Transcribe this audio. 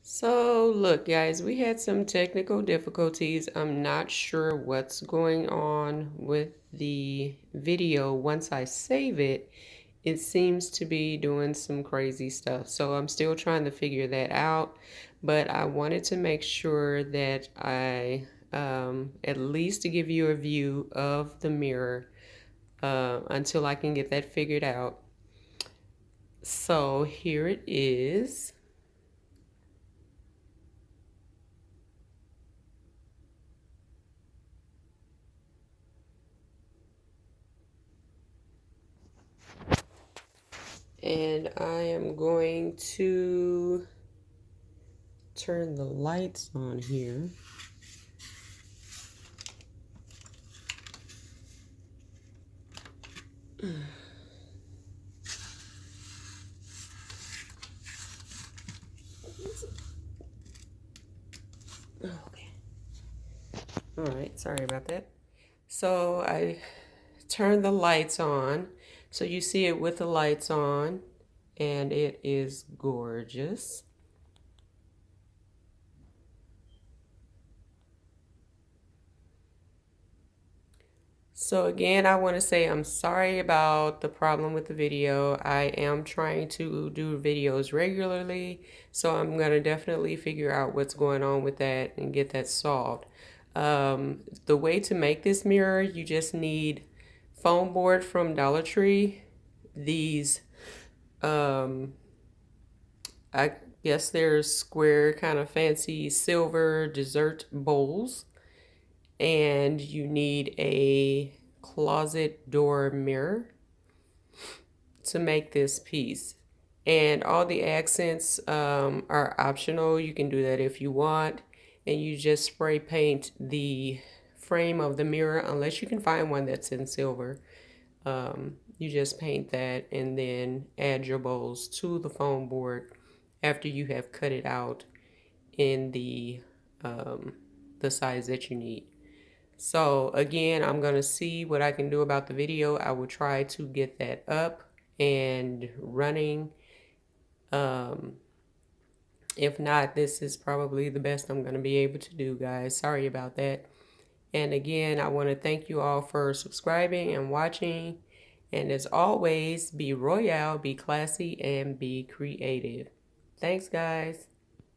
So look guys, we had some technical difficulties. I'm not sure what's going on with the video. Once I save it, it seems to be doing some crazy stuff. So I'm still trying to figure that out, but I wanted to make sure that I at least to give you a view of the mirror until I can get that figured out. So here it is. And I am going to turn the lights on here. Okay. All right, sorry about that. So I turned the lights on. So you see it with the lights on, and it is gorgeous. So again, I want to say I'm sorry about the problem with the video. I am trying to do videos regularly, so I'm going to definitely figure out what's going on with that and get that solved. The way to make this mirror, you just need foam board from Dollar Tree. These, I guess they're square, kind of fancy silver dessert bowls. And you need a closet door mirror to make this piece. And all the accents are optional. You can do that if you want. And you just spray paint the frame of the mirror, unless you can find one that's in silver. You just paint that and then add your bowls to the foam board after you have cut it out in the size that you need. So again, I'm going to see what I can do about the video. I will try to get that up and running. If not, this is probably the best I'm going to be able to do, guys. Sorry about that. And again, I want to thank you all for subscribing and watching. And as always, be royale, be classy, and be creative. Thanks, guys.